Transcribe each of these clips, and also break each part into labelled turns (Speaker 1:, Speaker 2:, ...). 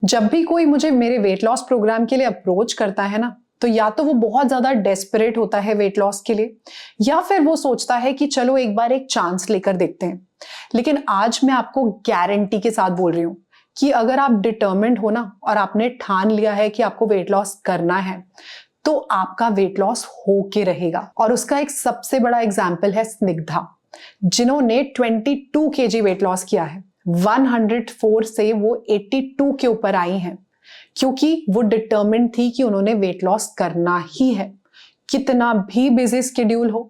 Speaker 1: जब भी कोई मुझे मेरे वेट लॉस प्रोग्राम के लिए अप्रोच करता है ना, तो या तो वो बहुत ज्यादा डेस्परेट होता है वेट लॉस के लिए, या फिर वो सोचता है कि चलो एक बार एक चांस लेकर देखते हैं। लेकिन आज मैं आपको गारंटी के साथ बोल रही हूं कि अगर आप डिटर्मिन्ड हो ना, और आपने ठान लिया है कि आपको वेट लॉस करना है, तो आपका वेट लॉस हो के रहेगा। और उसका एक सबसे बड़ा एग्जाम्पल है स्निग्धा, जिन्होंने 22 केजी वेट लॉस किया है। 104 से वो 82 के ऊपर आई हैं, क्योंकि वो डिटर्मिन्ड थी कि उन्होंने वेट लॉस करना ही है। कितना भी बिजी स्केड्यूल हो,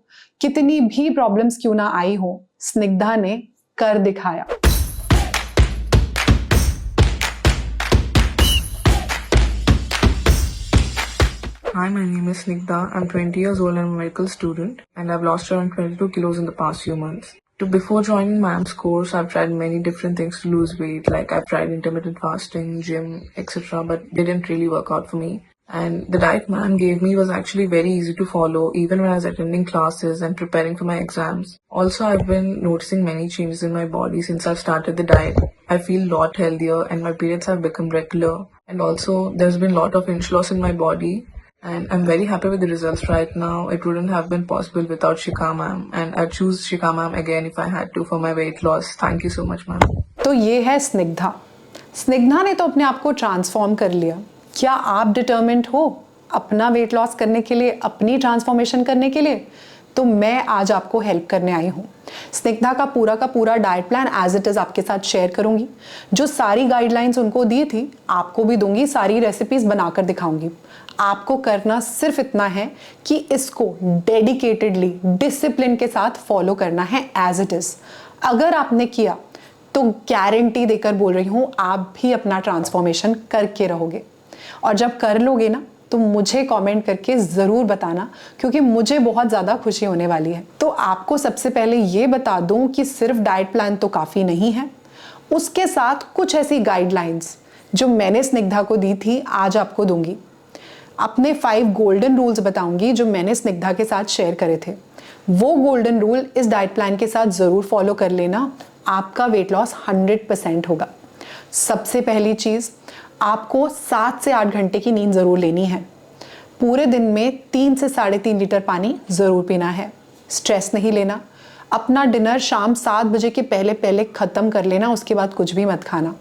Speaker 1: कितनी भी प्रॉब्लम्स क्यों ना आई हो, स्निग्धा ने कर दिखाया।
Speaker 2: Hi, my name is Snigdha. I'm 20 years old and I'm a medical student, and I've lost around 22 kilos in the past few months. Before joining MAM's course, I've tried many different things to lose weight. Like I've tried intermittent fasting, gym, etc., but they didn't really work out for me. And the diet MAM gave me was actually very easy to follow, even when I was attending classes and preparing for my exams. Also, I've been noticing many changes in my body since I've started the diet. I feel a lot healthier and my periods have become regular. And also, there's been a lot of inch loss in my body. And I'm very happy with the results right now. It wouldn't have been possible without Shikha ma'am, and I'd choose Shikha ma'am again if I had to for my weight loss. Thank you so much, ma'am.
Speaker 1: तो ये है स्निग्धा। स्निग्धा ने तो अपने आप को transform कर लिया। क्या आप डिटर्मिन्ड हो अपना वेट लॉस करने के लिए, अपनी ट्रांसफॉर्मेशन करने के लिए? तो मैं आज आपको हेल्प करने आई हूँ। स्निग्धा का पूरा diet plan as it is आपके साथ शेयर करूंगी। जो सारी गाइडलाइंस उनको दी थी आपको भी दूंगी, सारी रेसिपीज बनाकर दिखाऊंगी। आपको करना सिर्फ इतना है कि इसको डेडिकेटेडली, डिसिप्लिन के साथ फॉलो करना है एज इट इज। अगर आपने किया तो गारंटी देकर बोल रही हूं, आप भी अपना ट्रांसफॉर्मेशन करके रहोगे। और जब कर लोगे ना, तो मुझे कमेंट करके ज़रूर बताना, क्योंकि मुझे बहुत ज़्यादा खुशी होने वाली है। तो आपको सबसे पहले ये बता दूं कि सिर्फ डाइट प्लान तो काफ़ी नहीं है, उसके साथ कुछ ऐसी गाइडलाइंस जो मैंने स्निग्धा को दी थी आज आपको दूंगी। अपने 5 गोल्डन रूल्स बताऊंगी जो मैंने स्निग्धा के साथ शेयर करे थे। वो गोल्डन रूल इस डाइट प्लान के साथ ज़रूर फॉलो कर लेना, आपका वेट लॉस 100% होगा। सबसे पहली चीज़, आपको 7 से 8 घंटे की नींद ज़रूर लेनी है। पूरे दिन में 3 से 3.5 लीटर पानी ज़रूर पीना है। स्ट्रेस नहीं लेना। अपना डिनर शाम 7 बजे के पहले पहले ख़त्म कर लेना, उसके बाद कुछ भी मत खाना।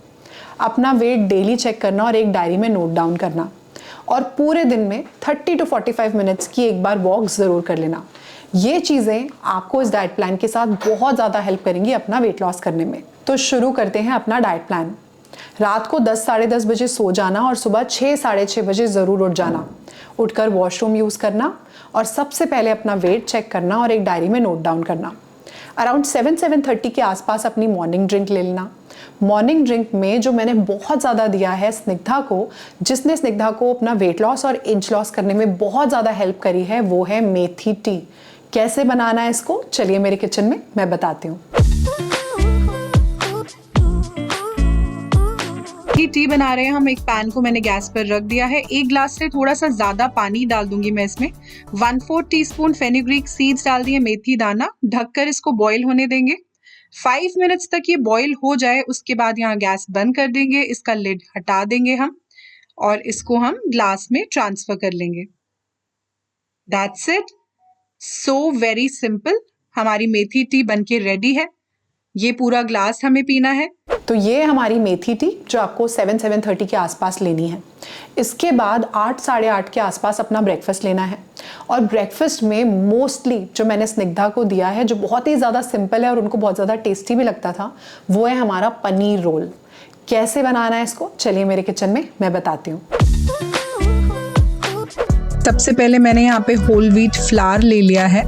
Speaker 1: अपना वेट डेली चेक करना और एक डायरी में नोट डाउन करना। और पूरे दिन में 30 to 45 मिनट्स की एक बार वॉक ज़रूर कर लेना। ये चीज़ें आपको इस डाइट प्लान के साथ बहुत ज़्यादा हेल्प करेंगी अपना वेट लॉस करने में। तो शुरू करते हैं अपना डाइट प्लान। रात को 10 साढ़े 10 बजे सो जाना और सुबह 6 साढ़े 6 बजे ज़रूर उठ जाना। उठकर वॉशरूम यूज़ करना और सबसे पहले अपना वेट चेक करना और एक डायरी में नोट डाउन करना। अराउंड 7-7:30 के आसपास अपनी मॉर्निंग ड्रिंक ले लेना। मॉर्निंग ड्रिंक में जो मैंने बहुत ज़्यादा दिया है स्निग्धा को, जिसने स्निग्धा को अपना वेट लॉस और इंच लॉस करने में बहुत ज़्यादा हेल्प करी है, वो है मेथी टी। कैसे बनाना है इसको, चलिए मेरे किचन में मैं बताती हूँ।
Speaker 3: टी बना रहे हैं हम। एक पैन को मैंने गैस पर रख दिया है। 1 ग्लास से थोड़ा सा ज्यादा पानी डाल दूंगी मैं इसमें। 1/4 टीस्पून फेनुग्रीक सीड्स डाल दिए, मेथी दाना। ढककर इसको बॉईल होने देंगे। 5 मिनट्स तक ये बॉईल हो जाए, उसके बाद यहाँ गैस बंद कर देंगे। इसका लिड हटा देंगे हम और इसको हम ग्लास में ट्रांसफर कर लेंगे। That's it. So very simple. हमारी मेथी टी बनके रेडी है। ये पूरा ग्लास हमें पीना है।
Speaker 1: तो ये हमारी मेथी टी जो आपको 7-7:30 के आसपास लेनी है। इसके बाद 8 साढ़े 8 के आसपास अपना ब्रेकफास्ट लेना है। और ब्रेकफास्ट में मोस्टली जो मैंने स्निग्धा को दिया है, जो बहुत ही ज़्यादा सिंपल है और उनको बहुत ज़्यादा टेस्टी भी लगता था, वो है हमारा पनीर रोल। कैसे बनाना है इसको, चलिए मेरे किचन में मैं बताती हूँ।
Speaker 3: सबसे पहले मैंने यहाँ पे होल व्हीट फ्लावर ले लिया है।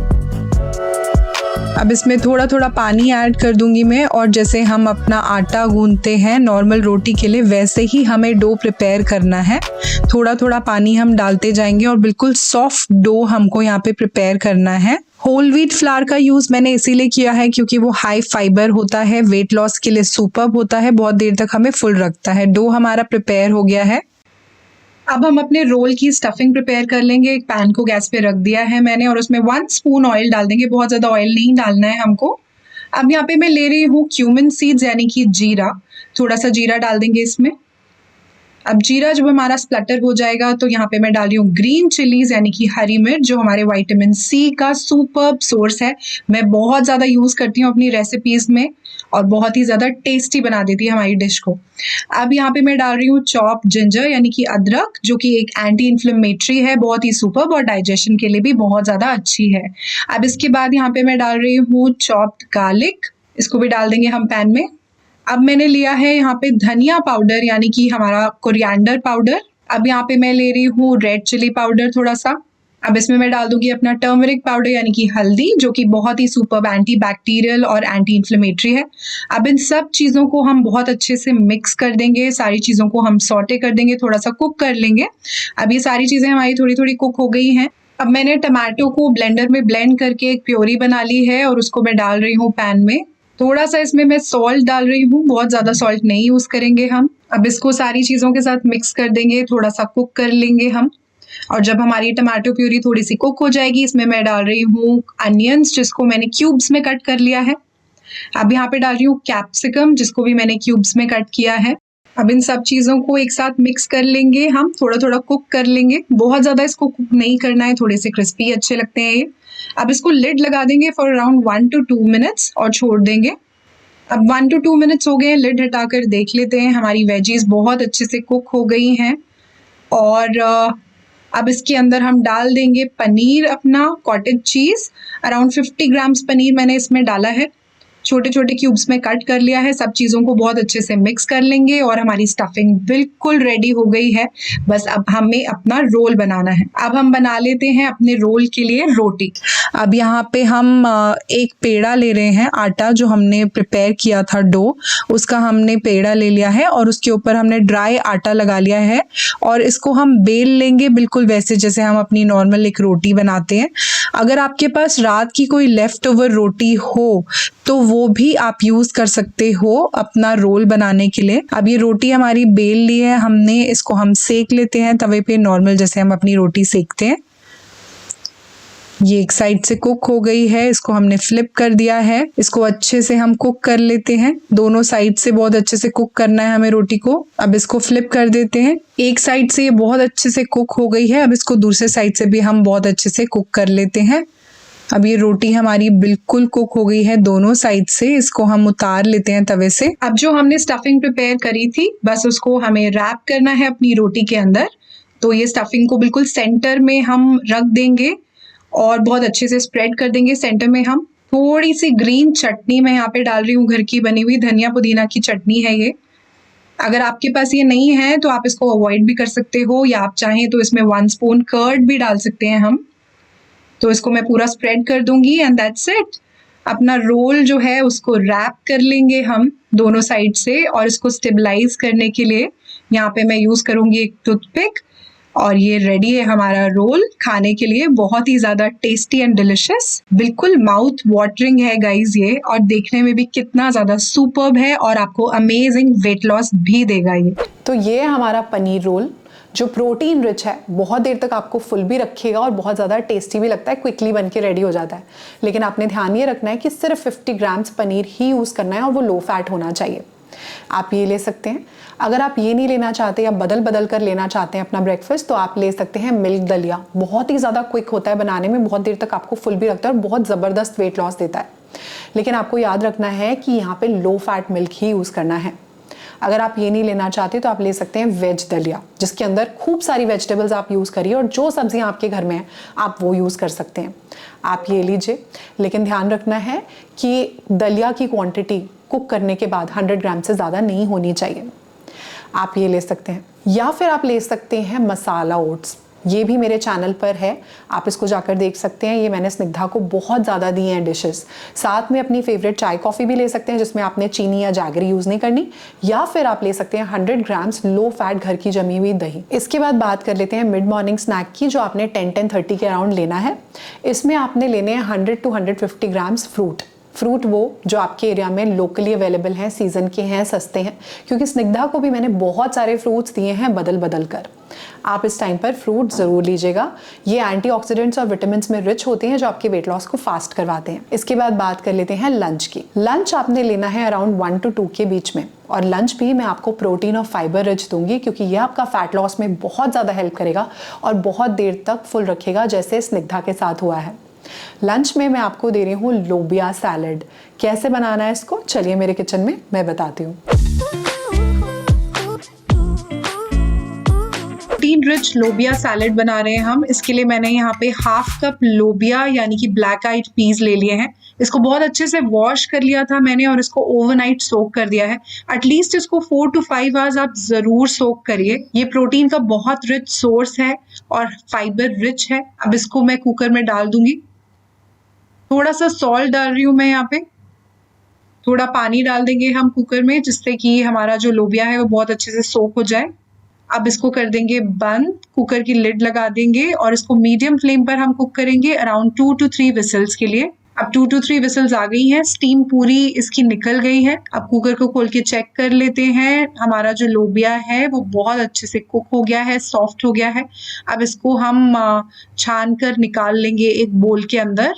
Speaker 3: अब इसमें थोड़ा थोड़ा पानी ऐड कर दूंगी मैं, और जैसे हम अपना आटा गूंथते हैं नॉर्मल रोटी के लिए, वैसे ही हमें डो प्रिपेयर करना है। थोड़ा थोड़ा पानी हम डालते जाएंगे और बिल्कुल सॉफ्ट डो हमको यहाँ पे प्रिपेयर करना है। होल व्हीट फ्लावर का यूज मैंने इसीलिए किया है क्योंकि वो हाई फाइबर होता है, वेट लॉस के लिए सुपर्ब होता है, बहुत देर तक हमें फुल रखता है। डो हमारा प्रिपेयर हो गया है। अब हम अपने रोल की स्टफिंग प्रिपेयर कर लेंगे। एक पैन को गैस पे रख दिया है मैंने और उसमें 1 स्पून ऑयल डाल देंगे। बहुत ज़्यादा ऑयल नहीं डालना है हमको। अब यहाँ पे मैं ले रही हूँ क्यूमिन सीड्स यानी कि जीरा। थोड़ा सा जीरा डाल देंगे इसमें। अब जीरा जब हमारा स्प्लटर हो जाएगा तो यहाँ पे मैं डाल रही हूँ ग्रीन चिलीज यानी कि हरी मिर्च, जो हमारे विटामिन सी का सुपर्ब सोर्स है। मैं बहुत ज़्यादा यूज़ करती हूँ अपनी रेसिपीज़ में और बहुत ही ज़्यादा टेस्टी बना देती है हमारी डिश को। अब यहाँ पे मैं डाल रही हूँ चॉप जिंजर यानी कि अदरक, जो कि एक एंटी इन्फ्लेमेटरी है, बहुत ही सुपर्ब और डाइजेशन के लिए भी बहुत ज़्यादा अच्छी है। अब इसके बाद यहाँ पे मैं डाल रही हूँ चॉप्ड गार्लिक, इसको भी डाल देंगे हम पैन में। अब मैंने लिया है यहाँ पे धनिया पाउडर यानी कि हमारा कोरिएंडर पाउडर। अब यहाँ पे मैं ले रही हूँ रेड चिली पाउडर थोड़ा सा। अब इसमें मैं डाल दूंगी अपना टर्मरिक पाउडर यानी कि हल्दी, जो कि बहुत ही सुपर्ब एंटी बैक्टीरियल और एंटी इन्फ्लेमेटरी है। अब इन सब चीज़ों को हम बहुत अच्छे से मिक्स कर देंगे, सारी चीज़ों को हम सॉटे कर देंगे, थोड़ा सा कुक कर लेंगे। अब ये सारी चीज़ें हमारी थोड़ी थोड़ी कुक हो गई हैं। अब मैंने टमाटो को ब्लेंडर में ब्लेंड करके एक प्योरी बना ली है और उसको मैं डाल रही हूँ पैन में। थोड़ा सा इसमें मैं सॉल्ट डाल रही हूँ, बहुत ज़्यादा सॉल्ट नहीं यूज़ करेंगे हम। अब इसको सारी चीज़ों के साथ मिक्स कर देंगे, थोड़ा सा कुक कर लेंगे हम। और जब हमारी टमाटो प्यूरी थोड़ी सी कुक हो जाएगी, इसमें मैं डाल रही हूँ अनियंस, जिसको मैंने क्यूब्स में कट कर लिया है। अब यहाँ पे डाल रही हूँ कैप्सिकम, जिसको भी मैंने क्यूब्स में कट किया है। अब इन सब चीज़ों को एक साथ मिक्स कर लेंगे हम, थोड़ा थोड़ा कुक कर लेंगे, बहुत ज़्यादा इसको कुक नहीं करना है, थोड़े से क्रिस्पी अच्छे लगते हैं ये। अब इसको लिड लगा देंगे फॉर अराउंड 1 to 2 मिनट्स और छोड़ देंगे। अब 1 to 2 मिनट्स हो गए हैं, लिड हटाकर देख लेते हैं, हमारी वेजीज बहुत अच्छे से कुक हो गई हैं। और अब इसके अंदर हम डाल देंगे पनीर, अपना कॉटेज चीज़। अराउंड 50 ग्राम्स पनीर मैंने इसमें डाला है, छोटे छोटे क्यूब्स में कट कर लिया है। सब चीज़ों को बहुत अच्छे से मिक्स कर लेंगे और हमारी स्टफिंग बिल्कुल रेडी हो गई है। बस अब हमें अपना रोल बनाना है। अब हम बना लेते हैं अपने रोल के लिए रोटी। अब यहाँ पे हम एक पेड़ा ले रहे हैं, आटा जो हमने प्रिपेयर किया था डो, उसका हमने पेड़ा ले लिया है और उसके ऊपर हमने ड्राई आटा लगा लिया है और इसको हम बेल लेंगे बिल्कुल वैसे जैसे हम अपनी नॉर्मल एक रोटी बनाते हैं। अगर आपके पास रात की कोई लेफ्ट ओवर रोटी हो तो वो भी आप यूज़ कर सकते हो अपना रोल बनाने के लिए। अब ये रोटी हमारी बेल ली है हमने, इसको हम सेक लेते हैं तवे पे, नॉर्मल जैसे हम अपनी रोटी सेकते हैं। ये एक साइड से कुक हो गई है, इसको हमने फ्लिप कर दिया है। इसको अच्छे से हम कुक कर लेते हैं, दोनों साइड से बहुत अच्छे से कुक करना है हमें रोटी को। अब इसको फ्लिप कर देते हैं, एक साइड से ये बहुत अच्छे से कुक हो गई है, अब इसको दूसरे साइड से भी हम बहुत अच्छे से कुक कर लेते हैं। अब ये रोटी हमारी बिल्कुल कुक हो गई है दोनों साइड से, इसको हम उतार लेते हैं तवे से। अब जो हमने स्टफिंग प्रिपेयर करी थी, बस उसको हमें रैप करना है अपनी रोटी के अंदर। तो ये स्टफिंग को बिल्कुल सेंटर में हम रख देंगे और बहुत अच्छे से स्प्रेड कर देंगे। सेंटर में हम थोड़ी सी ग्रीन चटनी मैं यहाँ पे डाल रही हूँ, घर की बनी हुई धनिया पुदीना की चटनी है ये। अगर आपके पास ये नहीं है तो आप इसको अवॉइड भी कर सकते हो, या आप चाहें तो इसमें 1 स्पून कर्ड भी डाल सकते हैं हम। तो इसको मैं पूरा स्प्रेड कर दूंगी एंड दैट्स इट। अपना रोल जो है उसको रैप कर लेंगे हम दोनों साइड से, और इसको स्टेबलाइज करने के लिए यहाँ पे मैं यूज़ करूँगी एक टूथपिक। और ये रेडी है हमारा रोल खाने के लिए, बहुत ही ज़्यादा टेस्टी एंड डिलिशियस, बिल्कुल माउथ वाटरिंग है गाइज ये, और देखने में भी कितना ज़्यादा सुपर्ब है और आपको अमेजिंग वेट लॉस भी देगा ये।
Speaker 1: तो ये हमारा पनीर रोल जो प्रोटीन रिच है, बहुत देर तक आपको फुल भी रखेगा और बहुत ज़्यादा टेस्टी भी लगता है, क्विकली बन के रेडी हो जाता है। लेकिन आपने ध्यान ये रखना है कि सिर्फ 50 ग्राम्स पनीर ही यूज़ करना है और वो लो फैट होना चाहिए। आप ये ले सकते हैं। अगर आप ये नहीं लेना चाहते या बदल बदल कर लेना चाहते हैं अपना ब्रेकफास्ट, तो आप ले सकते हैं मिल्क दलिया। बहुत ही ज़्यादा क्विक होता है बनाने में, बहुत देर तक आपको फुल भी रखता है और बहुत ज़बरदस्त वेट लॉस देता है। लेकिन आपको याद रखना है कि यहाँ पे लो फैट मिल्क ही यूज़ करना है। अगर आप ये नहीं लेना चाहते तो आप ले सकते हैं वेज दलिया, जिसके अंदर खूब सारी वेजिटेबल्स आप यूज़ करिए और जो सब्जियां आपके घर में हैं आप वो यूज़ कर सकते हैं। आप ये लीजिए, लेकिन ध्यान रखना है कि दलिया की क्वांटिटी कुक करने के बाद 100 ग्राम से ज़्यादा नहीं होनी चाहिए। आप ये ले सकते हैं, या फिर आप ले सकते हैं मसाला ओट्स। ये भी मेरे चैनल पर है, आप इसको जाकर देख सकते हैं। ये मैंने स्निग्धा को बहुत ज़्यादा दी हैं डिशेस। साथ में अपनी फेवरेट चाय कॉफ़ी भी ले सकते हैं, जिसमें आपने चीनी या जैगरी यूज़ नहीं करनी। या फिर आप ले सकते हैं 100 ग्राम्स लो फैट घर की जमी हुई दही। इसके बाद बात कर लेते हैं मिड मॉर्निंग स्नैक की, जो आपने 10-10:30 के अराउंड लेना है। इसमें आपने लेने हैं 100 to 150 ग्राम्स फ्रूट। फ्रूट वो जो आपके एरिया में लोकली अवेलेबल हैं, सीजन के हैं, सस्ते हैं, क्योंकि स्निग्धा को भी मैंने बहुत सारे फ्रूट्स दिए हैं बदल बदल कर। आप इस टाइम पर फ्रूट ज़रूर लीजिएगा। ये एंटीऑक्सीडेंट्स और विटामिन में रिच होते हैं जो आपके वेट लॉस को फास्ट करवाते हैं। इसके बाद बात कर लेते हैं लंच की। लंच आपने लेना है अराउंड 1 to 2 के बीच में, और लंच भी मैं आपको प्रोटीन और फाइबर रिच दूंगी, क्योंकि यह आपका फैट लॉस में बहुत ज़्यादा हेल्प करेगा और बहुत देर तक फुल रखेगा, जैसे स्निग्धा के साथ हुआ है। लंच में मैं आपको दे रही हूँ लोबिया सैलड। कैसे बनाना है इसको, चलिए मेरे किचन में मैं बताती हूँ।
Speaker 3: प्रोटीन रिच लोबिया सैलेड बना रहे हैं हम। इसके लिए मैंने यहाँ पे 1/2 कप लोबिया यानी कि ब्लैक आइड पीज ले लिए हैं। इसको बहुत अच्छे से वॉश कर लिया था मैंने और इसको ओवरनाइट सोक कर दिया है। एटलीस्ट इसको 4 to 5 आवर्स आप जरूर सोक करिए। ये प्रोटीन का बहुत रिच सोर्स है और फाइबर रिच है। अब इसको मैं कुकर में डाल दूंगी। थोड़ा सा सॉल्ट डाल रही हूँ मैं यहाँ पे। थोड़ा पानी डाल देंगे हम कुकर में, जिससे कि हमारा जो लोबिया है वो बहुत अच्छे से सोक हो जाए। अब इसको कर देंगे बंद, कुकर की लिड लगा देंगे और इसको मीडियम फ्लेम पर हम कुक करेंगे अराउंड 2 to 3 विसल्स के लिए। अब 2 to 3 विसल्स आ गई हैं, स्टीम पूरी इसकी निकल गई है। अब कुकर को खोल के चेक कर लेते हैं। हमारा जो लोबिया है वो बहुत अच्छे से कुक हो गया है, सॉफ्ट हो गया है। अब इसको हम छान कर निकाल लेंगे एक बोल के अंदर।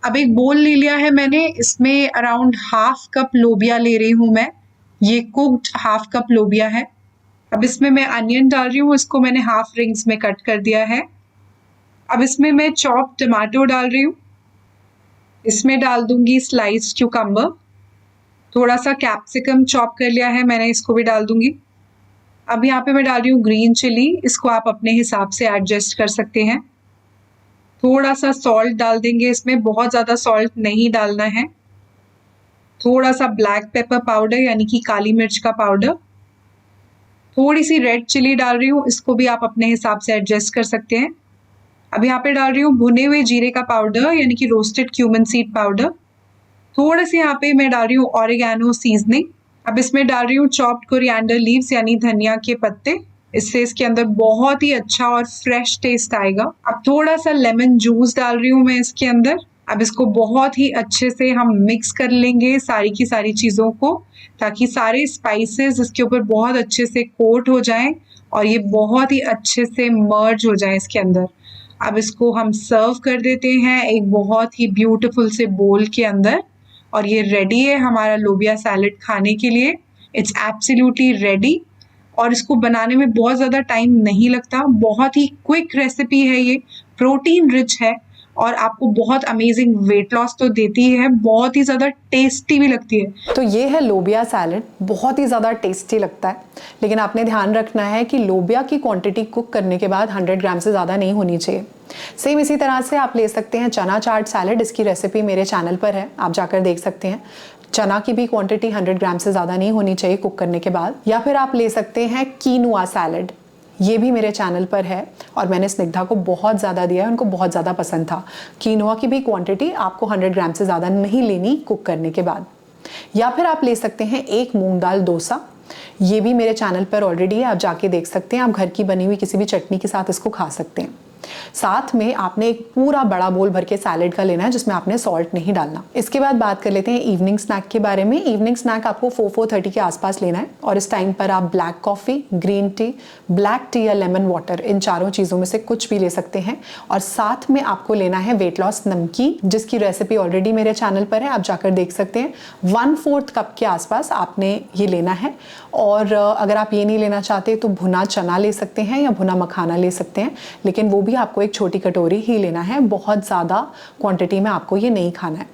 Speaker 3: अब एक बोल ले लिया है मैंने, इसमें अराउंड 1/2 कप लोबिया ले रही हूँ मैं। ये कुक्ड 1/2 कप लोबिया है। अब इसमें मैं अनियन डाल रही हूँ, इसको मैंने हाफ रिंग्स में कट कर दिया है। अब इसमें मैं चॉप टमाटो डाल रही हूँ। इसमें डाल दूंगी स्लाइस क्यूकम्बर। थोड़ा सा कैप्सिकम चॉप कर लिया है मैंने, इसको भी डाल दूंगी। अब यहाँ पे मैं डाल रही हूँ ग्रीन चिली, इसको आप अपने हिसाब से एडजस्ट कर सकते हैं। थोड़ा सा सॉल्ट डाल देंगे इसमें, बहुत ज़्यादा सॉल्ट नहीं डालना है। थोड़ा सा ब्लैक पेपर पाउडर यानी कि काली मिर्च का पाउडर। थोड़ी सी रेड चिली डाल रही हूँ, इसको भी आप अपने हिसाब से एडजस्ट कर सकते हैं। अब यहाँ पे डाल रही हूँ भुने हुए जीरे का पाउडर यानी कि रोस्टेड क्यूमन सीड पाउडर। थोड़ा से यहाँ पे मैं डाल रही हूँ ऑरिगेनो सीजनिंग। अब इसमें डाल रही हूँ चॉप्ड कोरिएंडर लीव्स यानी धनिया के पत्ते। इससे इसके अंदर बहुत ही अच्छा और फ्रेश टेस्ट आएगा। अब थोड़ा सा लेमन जूस डाल रही हूँ मैं इसके अंदर। अब इसको बहुत ही अच्छे से हम मिक्स कर लेंगे सारी की सारी चीज़ों को, ताकि सारे स्पाइसेस इसके ऊपर बहुत अच्छे से कोट हो जाएं और ये बहुत ही अच्छे से मर्ज हो जाए इसके अंदर। अब इसको हम सर्व कर देते हैं एक बहुत ही ब्यूटीफुल से बोल के अंदर, और ये रेडी है हमारा लोबिया सैलेड खाने के लिए। इट्स एब्सोल्युटली रेडी और इसको बनाने में बहुत ज़्यादा टाइम नहीं लगता। बहुत ही क्विक रेसिपी है ये, प्रोटीन रिच है और आपको बहुत अमेजिंग वेट लॉस तो देती है, बहुत ही ज़्यादा टेस्टी भी लगती है।
Speaker 1: तो ये है लोबिया सैलेड, बहुत ही ज़्यादा टेस्टी लगता है, लेकिन आपने ध्यान रखना है कि लोबिया की क्वांटिटी कुक करने के बाद 100 ग्राम से ज़्यादा नहीं होनी चाहिए। सेम इसी तरह से आप ले सकते हैं चना चाट सैलेड, इसकी रेसिपी मेरे चैनल पर है, आप जाकर देख सकते हैं। चना की भी क्वांटिटी 100 ग्राम से ज़्यादा नहीं होनी चाहिए कुक करने के बाद। या फिर आप ले सकते हैं कीनुआ सैलेड, ये भी मेरे चैनल पर है और मैंने स्निग्धा को बहुत ज़्यादा दिया है, उनको बहुत ज़्यादा पसंद था। कीनुआ की भी क्वांटिटी आपको 100 ग्राम से ज़्यादा नहीं लेनी कुक करने के बाद। या फिर आप ले सकते हैं एक मूंग दाल डोसा, ये भी मेरे चैनल पर ऑलरेडी है, आप जाके देख सकते हैं। आप घर की बनी हुई किसी भी चटनी के साथ इसको खा सकते हैं। साथ में आपने एक पूरा बड़ा बोल भर के सैलेड का लेना है जिसमें आपने सॉल्ट नहीं डालना। इसके बाद बात कर लेते हैं इवनिंग स्नैक के बारे में। इवनिंग स्नैक आपको 4-4:30 के आसपास लेना है और इस टाइम पर आप black coffee, green tea, black T या लेमन वाटर, इन चारों चीज़ों में से कुछ भी ले सकते हैं। और साथ में आपको लेना है वेट लॉस नमकीन, जिसकी रेसिपी ऑलरेडी मेरे चैनल पर है, आप जाकर देख सकते हैं। 1/4 कप के आसपास आपने ये लेना है। और अगर आप ये नहीं लेना चाहते तो भुना चना ले सकते हैं या भुना मखाना ले सकते हैं, लेकिन वो भी आपको एक छोटी कटोरी ही लेना है, बहुत ज़्यादा क्वांटिटी में आपको ये नहीं खाना है।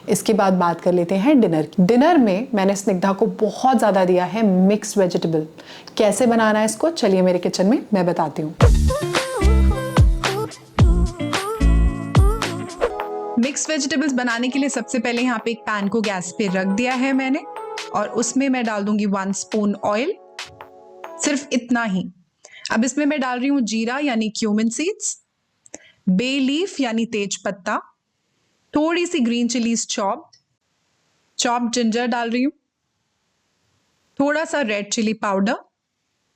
Speaker 1: इसके बाद बात कर लेते हैं डिनर की। डिनर में मैंने स्निग्धा को बहुत ज़्यादा दिया है मिक्स वेजिटेबल। कैसे बनाना है इसको, चलिए मेरे किचन में मैं बताती हूँ।
Speaker 3: मिक्स वेजिटेबल्स बनाने के लिए सबसे पहले यहाँ पे एक पैन को गैस पे रख दिया है मैंने और उसमें मैं डाल दूंगी 1 स्पून ऑयल, सिर्फ इतना ही। अब इसमें मैं डाल रही हूँ जीरा यानी क्यूमिन सीड्स, बे लीफ यानी तेज पत्ता, थोड़ी सी ग्रीन चिलीज चॉप्ड जिंजर डाल रही हूँ, थोड़ा सा रेड चिली पाउडर,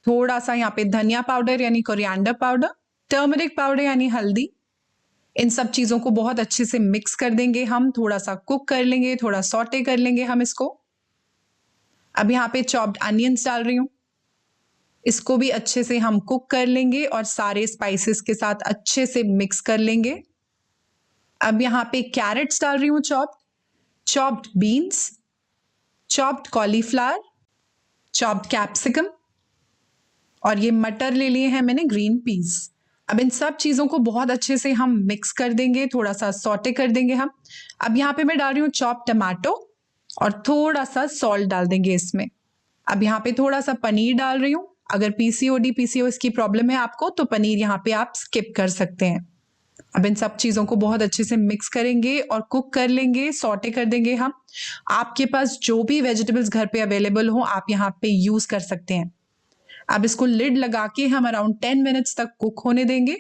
Speaker 3: थोड़ा सा यहाँ पे धनिया पाउडर यानी कोरिएंडर पाउडर, टर्मरिक पाउडर यानी हल्दी, इन सब चीज़ों को बहुत अच्छे से मिक्स कर देंगे हम, थोड़ा सा कुक कर लेंगे, थोड़ा सॉटे कर लेंगे हम इसको। अब यहाँ पे चॉप्ड अनियंस डाल रही हूँ, इसको भी अच्छे से हम कुक कर लेंगे और सारे स्पाइसेस के साथ अच्छे से मिक्स कर लेंगे। अब यहाँ पे कैरेट्स डाल रही हूँ chopped beans, chopped cauliflower, chopped capsicum और ये मटर ले लिए हैं मैंने ग्रीन पीस। अब इन सब चीज़ों को बहुत अच्छे से हम मिक्स कर देंगे, थोड़ा सा सॉटे कर देंगे हम। अब यहाँ पे मैं डाल रही हूँ चॉप्ड टमाटो और थोड़ा सा सॉल्ट डाल देंगे इसमें। अब यहाँ पे थोड़ा सा पनीर डाल रही हूँ। अगर PCOS की प्रॉब्लम है आपको तो पनीर यहाँ पे आप स्किप कर सकते हैं। अब इन सब चीज़ों को बहुत अच्छे से मिक्स करेंगे और कुक कर लेंगे, सॉटे कर देंगे हम। आपके पास जो भी वेजिटेबल्स घर पे अवेलेबल हो आप यहाँ पे यूज कर सकते हैं। अब इसको लिड लगा के हम अराउंड 10 मिनट्स तक कुक होने देंगे।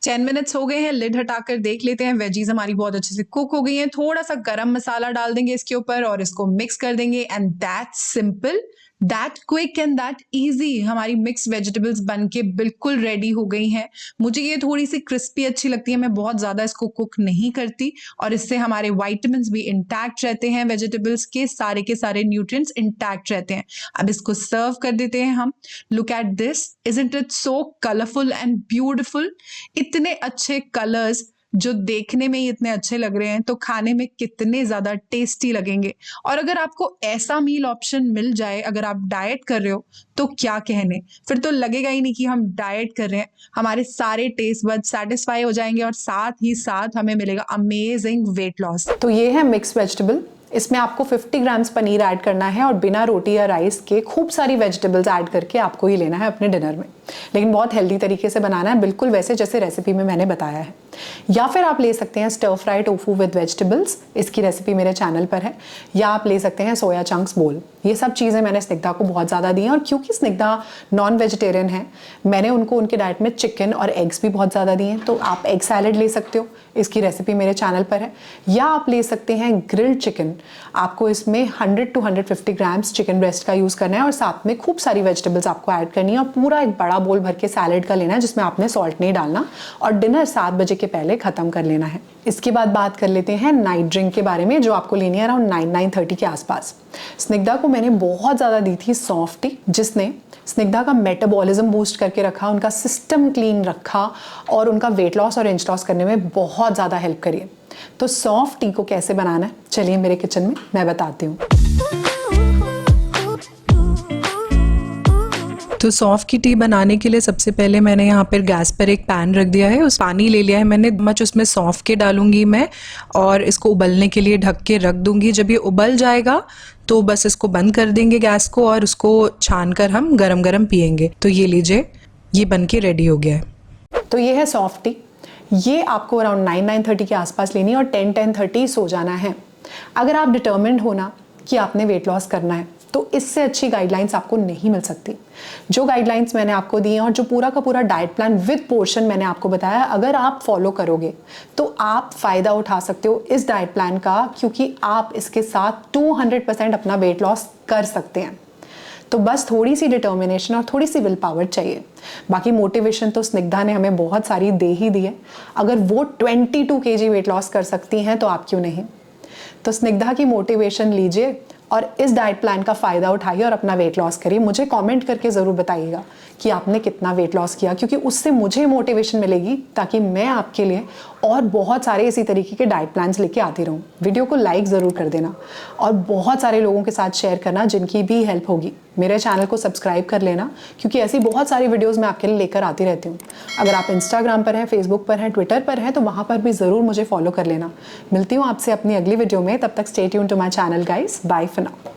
Speaker 3: 10 मिनट्स हो गए हैं, लिड हटाकर देख लेते हैं। वेजीज हमारी बहुत अच्छे से कुक हो गई हैं। थोड़ा सा गरम मसाला डाल देंगे इसके ऊपर और इसको मिक्स कर देंगे and that simple, that quick and that easy हमारी मिक्स वेजिटेबल्स बन के बिल्कुल रेडी हो गई हैं। मुझे ये थोड़ी सी क्रिस्पी अच्छी लगती है, मैं बहुत ज़्यादा इसको कुक नहीं करती और इससे हमारे वाइटामिन्स भी इंटैक्ट रहते हैं, वेजिटेबल्स के सारे न्यूट्रिएंट्स इंटैक्ट रहते हैं। अब इसको सर्व कर देते हैं हम। Look at this, isn't it so colourful and beautiful. इतने अच्छे कलर्स जो देखने में ही इतने अच्छे लग रहे हैं तो खाने में कितने ज़्यादा टेस्टी लगेंगे। और अगर आपको ऐसा मील ऑप्शन मिल जाए, अगर आप डाइट कर रहे हो तो क्या कहने, फिर तो लगेगा ही नहीं कि हम डाइट कर रहे हैं। हमारे सारे टेस्ट बड सेटिस्फाई हो जाएंगे और साथ ही साथ हमें मिलेगा अमेजिंग वेट लॉस।
Speaker 1: तो ये है मिक्स वेजिटेबल। इसमें आपको 50 ग्राम्स पनीर ऐड करना है और बिना रोटी या राइस के खूब सारी वेजिटेबल्स ऐड करके आपको ही लेना है अपने डिनर में, लेकिन बहुत हेल्दी तरीके से बनाना है, बिल्कुल वैसे जैसे रेसिपी में मैंने बताया है। या फिर आप ले सकते हैं stir fry tofu with vegetables, इसकी रेसिपी मेरे चैनल पर है। या आप ले सकते हैं सोया चंक्स बोल। ये सब चीज़ें मैंने स्निग्धा को बहुत ज़्यादा दी हैं और क्योंकि स्निग्धा नॉन वेजिटेरियन है मैंने उनको उनके डाइट में चिकन और एग्स भी बहुत ज़्यादा दिए हैं। तो आप एग सैलड ले सकते हो, इसकी रेसिपी मेरे चैनल पर है। या आप ले सकते हैं ग्रिल्ड चिकन। आपको इसमें 100 to 150 ग्राम्स चिकन ब्रेस्ट का यूज़ करना है और साथ में खूब सारी वेजिटेबल्स आपको ऐड करनी है और पूरा एक बड़ा बोल भर के सैलड का लेना है जिसमें आपने सॉल्ट नहीं डालना और डिनर 7 बजे के पहले ख़त्म कर लेना है। इसके बाद बात कर लेते हैं नाइट ड्रिंक के बारे में जो आपको लेनी है अराउंड 9-9:30 के आसपास। स्निग्धा को मैंने बहुत ज़्यादा दी थी सॉफ्ट टी, जिसने स्निग्धा का मेटाबॉलिज्म बूस्ट करके रखा, उनका सिस्टम क्लीन रखा और उनका वेट लॉस और इंच लॉस करने में बहुत ज़्यादा हेल्प करी है। तो सॉफ्ट टी को कैसे बनाना है चलिए मेरे किचन में मैं बताती हूँ।
Speaker 3: तो सौंफ की टी बनाने के लिए सबसे पहले मैंने यहाँ पर गैस पर एक पैन रख दिया है, उस पानी ले लिया है मैंने, चम्मच उसमें सौंफ के डालूंगी मैं और इसको उबलने के लिए ढक के रख दूंगी। जब ये उबल जाएगा तो बस इसको बंद कर देंगे गैस को और उसको छान कर हम गरम गरम पियेंगे। तो ये लीजिए, ये बन के रेडी हो गया है।
Speaker 1: तो ये है सॉफ्ट टी, ये आपको अराउंड 9-9:30 के आसपास लेनी है और 10-10:30 सो जाना है। अगर आप डिटर्मिन्ड हो ना कि आपने वेट लॉस करना है तो इससे अच्छी गाइडलाइंस आपको नहीं मिल सकती। जो गाइडलाइंस मैंने आपको दी हैं और जो पूरा का पूरा डाइट प्लान विद पोर्शन मैंने आपको बताया, अगर आप फॉलो करोगे तो आप फ़ायदा उठा सकते हो इस डाइट प्लान का, क्योंकि आप इसके साथ 200% अपना वेट लॉस कर सकते हैं। तो बस थोड़ी सी डिटर्मिनेशन और थोड़ी सी विल पावर चाहिए। बाकी मोटिवेशन तो स्निग्धा ने हमें बहुत सारी दे ही दी है। अगर वो 22 kg वेट लॉस कर सकती हैं तो आप क्यों नहीं। तो स्निग्धा की मोटिवेशन लीजिए और इस डाइट प्लान का फ़ायदा उठाइए और अपना वेट लॉस करिए। मुझे कमेंट करके ज़रूर बताइएगा कि आपने कितना वेट लॉस किया, क्योंकि उससे मुझे मोटिवेशन मिलेगी ताकि मैं आपके लिए और बहुत सारे इसी तरीके के डाइट प्लान्स लेके आती रहूँ। वीडियो को लाइक ज़रूर कर देना और बहुत सारे लोगों के साथ शेयर करना जिनकी भी हेल्प होगी। मेरे चैनल को सब्सक्राइब कर लेना क्योंकि ऐसी बहुत सारी वीडियोज़ मैं आपके लिए लेकर आती रहती हूँ। अगर आप इंस्टाग्राम पर हैं, फेसबुक पर हैं, ट्विटर पर हैं तो वहाँ पर भी ज़रूर मुझे फॉलो कर लेना। मिलती हूँ आपसे अपनी अगली वीडियो में, तब तक stay tuned to my channel guys. Bye for now.